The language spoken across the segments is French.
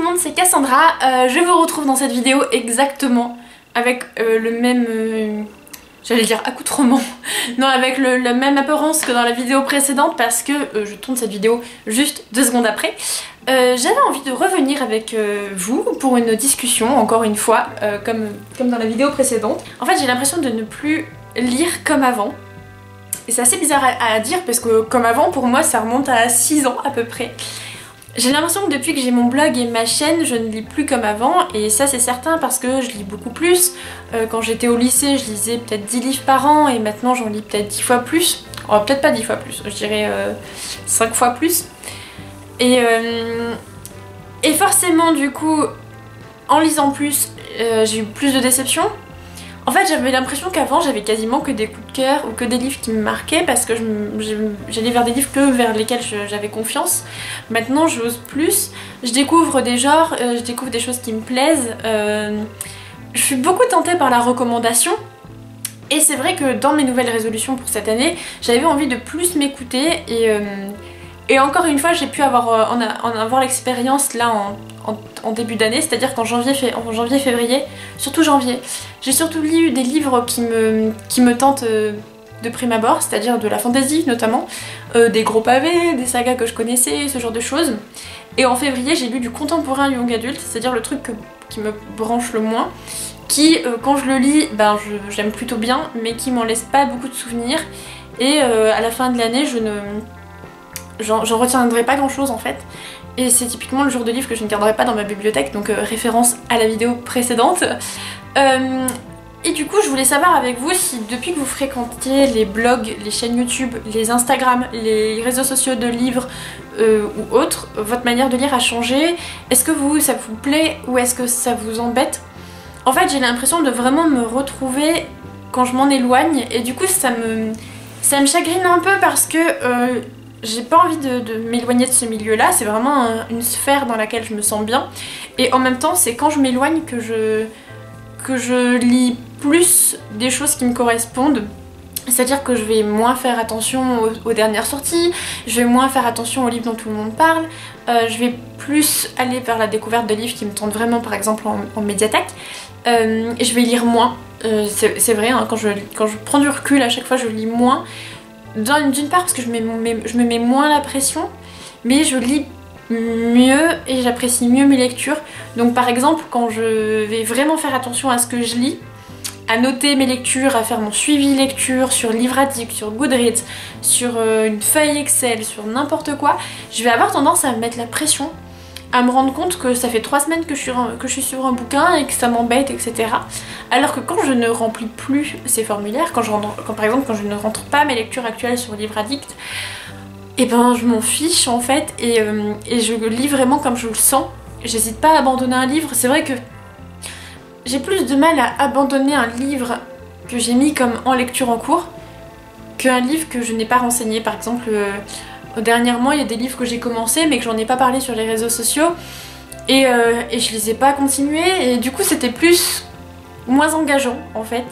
monde, c'est Cassandra. Je vous retrouve dans cette vidéo exactement avec le même... j'allais dire accoutrement. Non, avec la même apparence que dans la vidéo précédente parce que je tourne cette vidéo juste 2 secondes après. J'avais envie de revenir avec vous pour une discussion, encore une fois, comme dans la vidéo précédente. En fait, j'ai l'impression de ne plus lire comme avant. Et c'est assez bizarre à dire parce que comme avant, pour moi, ça remonte à 6 ans à peu près. J'ai l'impression que depuis que j'ai mon blog et ma chaîne, je ne lis plus comme avant, et ça c'est certain parce que je lis beaucoup plus. Quand j'étais au lycée, je lisais peut-être 10 livres par an, et maintenant j'en lis peut-être 10 fois plus. Oh, peut-être pas 10 fois plus, je dirais 5 fois plus. Et forcément du coup, en lisant plus, j'ai eu plus de déceptions. En fait, j'avais l'impression qu'avant, j'avais quasiment que des coups de cœur ou que des livres qui me marquaient parce que j'allais vers des livres vers lesquels j'avais confiance. Maintenant, j'ose plus. Je découvre des genres, je découvre des choses qui me plaisent. Je suis beaucoup tentée par la recommandation. Et c'est vrai que dans mes nouvelles résolutions pour cette année, j'avais envie de plus m'écouter et encore une fois, j'ai pu en avoir l'expérience là en début d'année, c'est-à-dire qu'en janvier-février, surtout janvier, j'ai surtout lu des livres qui me tentent de prime abord, c'est-à-dire de la fantasy notamment, des gros pavés, des sagas que je connaissais, ce genre de choses. Et en février, j'ai lu du contemporain young adulte, c'est-à-dire le truc qui me branche le moins, qui, quand je le lis, ben, j'aime plutôt bien, mais qui m'en laisse pas beaucoup de souvenirs. Et à la fin de l'année, j'en retiendrai pas grand chose en fait, et c'est typiquement le genre de livre que je ne garderai pas dans ma bibliothèque, donc référence à la vidéo précédente. Et du coup je voulais savoir avec vous si depuis que vous fréquentez les blogs, les chaînes YouTube, les Instagram, les réseaux sociaux de livres ou autres, votre manière de lire a changé. Est-ce que ça vous plaît ou est-ce que ça vous embête? En fait j'ai l'impression de vraiment me retrouver quand je m'en éloigne, et du coup ça me chagrine un peu parce que j'ai pas envie de m'éloigner de ce milieu-là, c'est vraiment une sphère dans laquelle je me sens bien. Et en même temps, c'est quand je m'éloigne que je lis plus des choses qui me correspondent. C'est-à-dire que je vais moins faire attention aux dernières sorties, je vais moins faire attention aux livres dont tout le monde parle, je vais plus aller vers la découverte de livres qui me tentent vraiment, par exemple en médiathèque. Et je vais lire moins, c'est vrai, hein, quand je prends du recul, à chaque fois je lis moins. D'une part parce que je me mets moins la pression, mais je lis mieux et j'apprécie mieux mes lectures. Donc par exemple, quand je vais vraiment faire attention à ce que je lis, à noter mes lectures, à faire mon suivi lecture sur Livraddict, sur Goodreads, sur une feuille Excel, sur n'importe quoi, je vais avoir tendance à me mettre la pression, à me rendre compte que ça fait 3 semaines que je suis sur un bouquin et que ça m'embête, etc. Alors que quand je ne remplis plus ces formulaires, par exemple quand je ne rentre pas mes lectures actuelles sur Livraddict, et ben je m'en fiche en fait, et je lis vraiment comme je le sens. J'hésite pas à abandonner un livre. C'est vrai que j'ai plus de mal à abandonner un livre que j'ai mis comme en lecture en cours qu'un livre que je n'ai pas renseigné. Par exemple, dernièrement il y a des livres que j'ai commencé mais que j'en ai pas parlé sur les réseaux sociaux, et je les ai pas continués, et du coup c'était moins engageant en fait.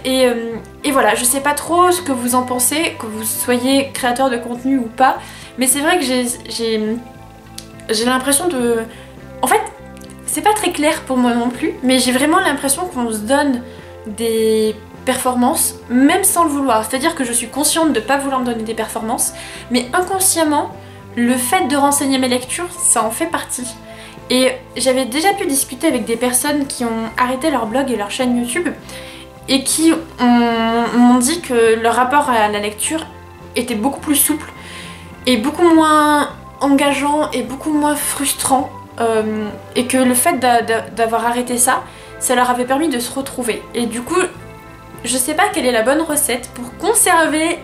Et voilà, je sais pas trop ce que vous en pensez, que vous soyez créateur de contenu ou pas, mais c'est vrai que j'ai l'impression de... En fait, c'est pas très clair pour moi non plus, mais j'ai vraiment l'impression qu'on se donne des performances même sans le vouloir. C'est-à-dire que je suis consciente de pas vouloir me donner des performances, mais inconsciemment, le fait de renseigner mes lectures, ça en fait partie. Et j'avais déjà pu discuter avec des personnes qui ont arrêté leur blog et leur chaîne YouTube et qui m'ont dit que leur rapport à la lecture était beaucoup plus souple et beaucoup moins engageant et beaucoup moins frustrant, et que le fait d'avoir arrêté ça leur avait permis de se retrouver. Et du coup, je sais pas quelle est la bonne recette pour conserver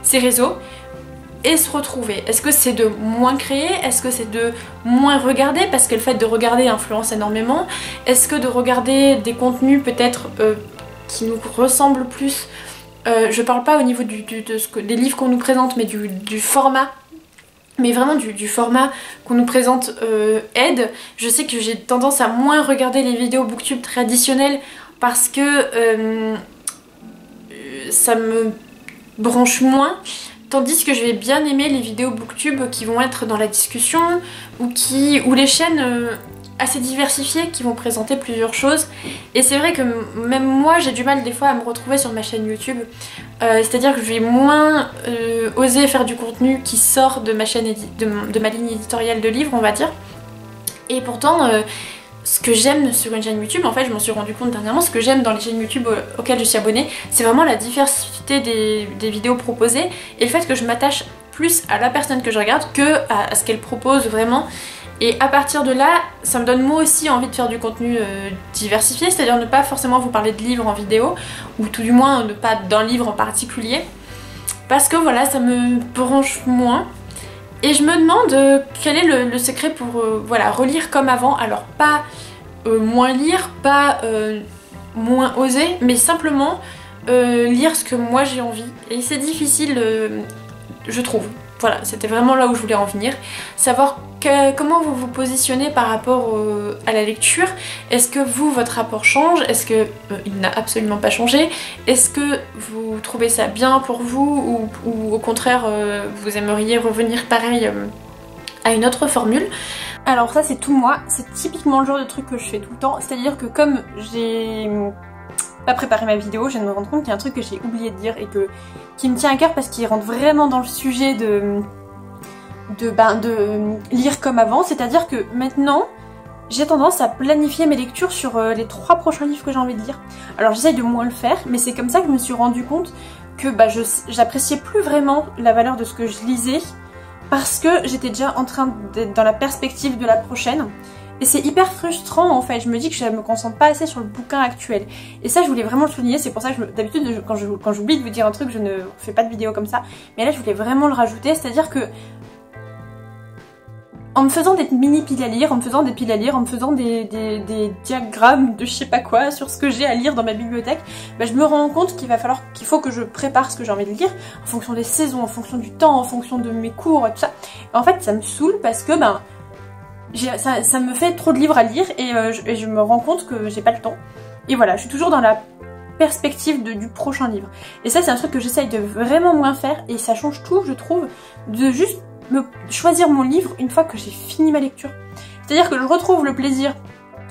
ces réseaux et se retrouver. Est-ce que c'est de moins créer? Est-ce que c'est de moins regarder? Parce que le fait de regarder influence énormément. Est-ce que de regarder des contenus peut-être qui nous ressemblent plus? Je parle pas au niveau des livres qu'on nous présente, mais du format. Mais vraiment du format qu'on nous présente aide. Je sais que j'ai tendance à moins regarder les vidéos booktube traditionnelles parce que ça me branche moins. Tandis que je vais bien aimer les vidéos booktube qui vont être dans la discussion ou les chaînes assez diversifiées qui vont présenter plusieurs choses. Et c'est vrai que même moi j'ai du mal des fois à me retrouver sur ma chaîne YouTube. C'est-à-dire que je vais moins oser faire du contenu qui sort de ma chaîne de ma ligne éditoriale de livres, on va dire. Et pourtant ce que j'aime sur une chaîne YouTube, en fait je m'en suis rendu compte dernièrement, ce que j'aime dans les chaînes YouTube auxquelles je suis abonnée, c'est vraiment la diversité des vidéos proposées et le fait que je m'attache plus à la personne que je regarde que à ce qu'elle propose vraiment. Et à partir de là, ça me donne moi aussi envie de faire du contenu diversifié, c'est-à-dire ne pas forcément vous parler de livres en vidéo, ou tout du moins ne pas d'un livre en particulier, parce que voilà, ça me branche moins. Et je me demande quel est le secret pour voilà, relire comme avant, alors pas moins lire, pas moins oser, mais simplement lire ce que moi j'ai envie. Et c'est difficile, je trouve. Voilà, c'était vraiment là où je voulais en venir. Savoir comment vous vous positionnez par rapport à la lecture. Est-ce que vous, votre rapport change? Est-ce que il n'a absolument pas changé? Est-ce que vous trouvez ça bien pour vous ou au contraire vous aimeriez revenir pareil à une autre formule? Alors ça c'est tout moi, c'est typiquement le genre de truc que je fais tout le temps. C'est-à-dire que comme j'ai pas préparé ma vidéo, je viens de me rendre compte qu'il y a un truc que j'ai oublié de dire et qui me tient à cœur parce qu'il rentre vraiment dans le sujet de lire comme avant. C'est-à-dire que maintenant, j'ai tendance à planifier mes lectures sur les 3 prochains livres que j'ai envie de lire. Alors j'essaye de moins le faire, mais c'est comme ça que je me suis rendu compte que j'appréciais plus vraiment la valeur de ce que je lisais parce que j'étais déjà en train d'être dans la perspective de la prochaine. Et c'est hyper frustrant en fait, je me dis que je me concentre pas assez sur le bouquin actuel. Et ça je voulais vraiment le souligner, c'est pour ça que d'habitude quand j'oublie de vous dire un truc je ne fais pas de vidéo comme ça. Mais là je voulais vraiment le rajouter, c'est-à-dire que en me faisant des mini piles à lire, en me faisant des piles à lire, en me faisant des diagrammes de je sais pas quoi sur ce que j'ai à lire dans ma bibliothèque, je me rends compte qu'il faut que je prépare ce que j'ai envie de lire en fonction des saisons, en fonction du temps, en fonction de mes cours et tout ça. Et en fait ça me saoule parce que ça me fait trop de livres à lire et je me rends compte que j'ai pas le temps. Et voilà, je suis toujours dans la perspective du prochain livre. Et ça c'est un truc que j'essaye de vraiment moins faire et ça change tout je trouve, de juste choisir mon livre une fois que j'ai fini ma lecture. C'est-à-dire que je retrouve le plaisir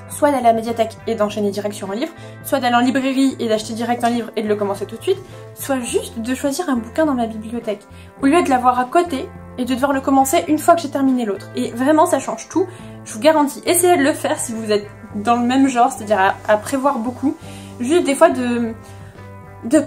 soit d'aller à la médiathèque et d'enchaîner direct sur un livre, soit d'aller en librairie et d'acheter direct un livre et de le commencer tout de suite, soit juste de choisir un bouquin dans ma bibliothèque, au lieu de l'avoir à côté et de devoir le commencer une fois que j'ai terminé l'autre. Et vraiment ça change tout, je vous garantis. Essayez de le faire si vous êtes dans le même genre, c'est-à-dire à prévoir beaucoup, juste des fois de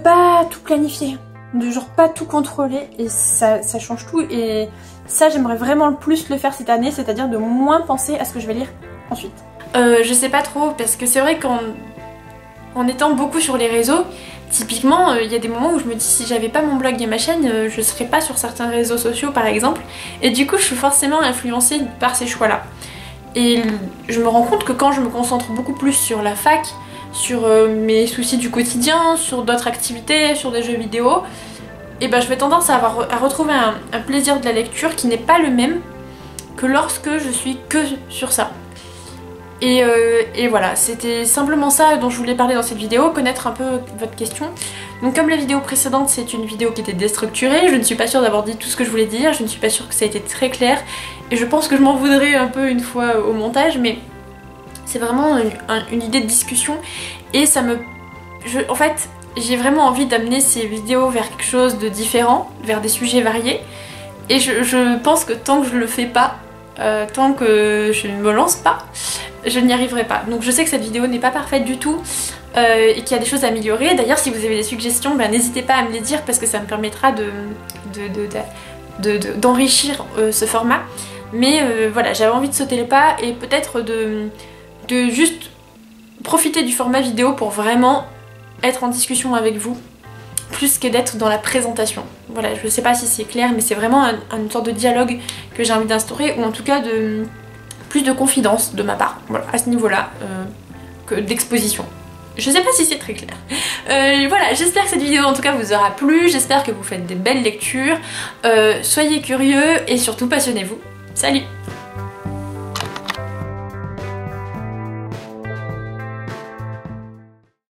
pas tout planifier, de genre pas tout contrôler et ça change tout. Et ça j'aimerais vraiment le plus le faire cette année, c'est-à-dire de moins penser à ce que je vais lire ensuite. Je sais pas trop parce que c'est vrai qu'en étant beaucoup sur les réseaux, typiquement il y a des moments où je me dis si j'avais pas mon blog et ma chaîne, je serais pas sur certains réseaux sociaux par exemple, et du coup je suis forcément influencée par ces choix là. Et je me rends compte que quand je me concentre beaucoup plus sur la fac, sur mes soucis du quotidien, sur d'autres activités, sur des jeux vidéo, et je vais tendance à retrouver un plaisir de la lecture qui n'est pas le même que lorsque je suis que sur ça. Et voilà, c'était simplement ça dont je voulais parler dans cette vidéo, connaître un peu votre question. Donc comme la vidéo précédente, c'est une vidéo qui était déstructurée, je ne suis pas sûre d'avoir dit tout ce que je voulais dire, je ne suis pas sûre que ça a été très clair, et je pense que je m'en voudrais un peu une fois au montage, mais c'est vraiment une idée de discussion, et en fait, j'ai vraiment envie d'amener ces vidéos vers quelque chose de différent, vers des sujets variés, et je pense que tant que je le fais pas, tant que je ne me lance pas, je n'y arriverai pas. Donc je sais que cette vidéo n'est pas parfaite du tout et qu'il y a des choses à améliorer. D'ailleurs si vous avez des suggestions, n'hésitez pas à me les dire parce que ça me permettra d'enrichir ce format. Mais voilà, j'avais envie de sauter le pas et peut-être de juste profiter du format vidéo pour vraiment être en discussion avec vous plus que d'être dans la présentation. Voilà, je sais pas si c'est clair, mais c'est vraiment une sorte de dialogue que j'ai envie d'instaurer, ou en tout cas plus de confidence de ma part, voilà, à ce niveau-là, que d'exposition. Je sais pas si c'est très clair. Voilà, j'espère que cette vidéo en tout cas vous aura plu, j'espère que vous faites des belles lectures, soyez curieux et surtout passionnez-vous. Salut!